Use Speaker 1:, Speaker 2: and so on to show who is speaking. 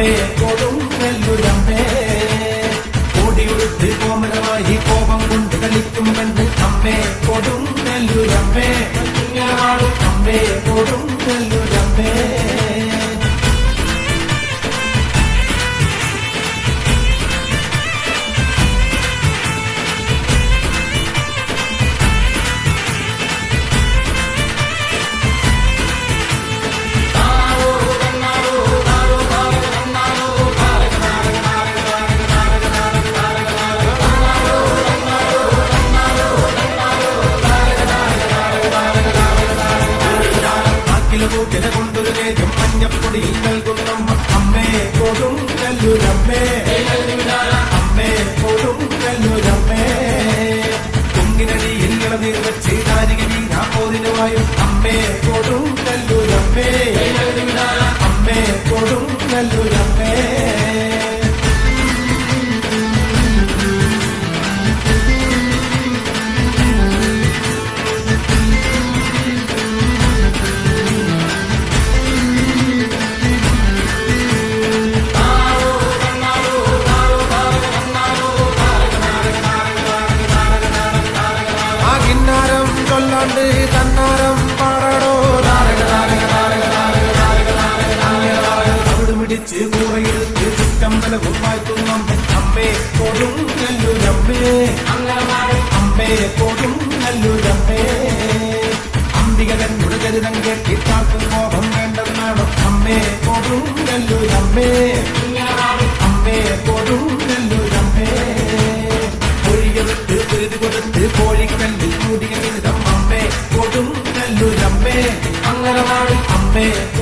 Speaker 1: അമ്മേ കൊടുങ്ങല്ലൂരമ്മേ. ഓടിയൊടുത്ത് കോമരമായി കോപം കൊണ്ട് കളിക്കും കണ്ട് അമ്മേ കൊടുങ്ങല്ലൂരമ്മേ. അമ്മേ കൊടുങ്ങല്ലൂരമ്മേ. ില കൊണ്ടൊരു നേരം മഞ്ഞപ്പൊടിയിൽ നൽകുന്ന അമ്മേ കൊടുങ്ങല്ലൂരമ്മേ. അമ്മേ കൊടുങ്ങല്ലൂരമ്മേ. കുങ്ങിനടിയിൽ ഇളനീർ വെച്ച് നാരിക വീരാപ്പോതിനുമായും അമ്മേ കൊടുങ്ങല്ലൂരമ്മേ. അമ്മേ കൊടുങ്ങല്ലൂരമ്മേ. തന്നാരം പാടടോ അവിടുമിടിച്ച് കൂറയെടുത്ത് ചുറ്റമ്പലവും വാഴ്ത്തുന്ന അമ്മേ കൊടുങ്ങല്ലൂരമ്മേ. അമ്മേ കൊടുങ്ങല്ലൂരമ്മേ. അംബികൻ മുഴുകരുതം കെട്ടി താക്കും കോപം വേണ്ടെന്നാണ് അമ്മേ കൊടുങ്ങല്ലൂരമ്മേ. അമ്മേ കൊടുങ്ങല്ലൂരമ്മേ. പൊഴിയെടുത്ത് തിരുതി കൊടുത്ത് കോഴിക്കല്ലിൽ കൂടിയ വിധം അമ്മേ കൊടുങ്ങല്ലൂരമ്മേ. അങ്ങനെ അമ്മേ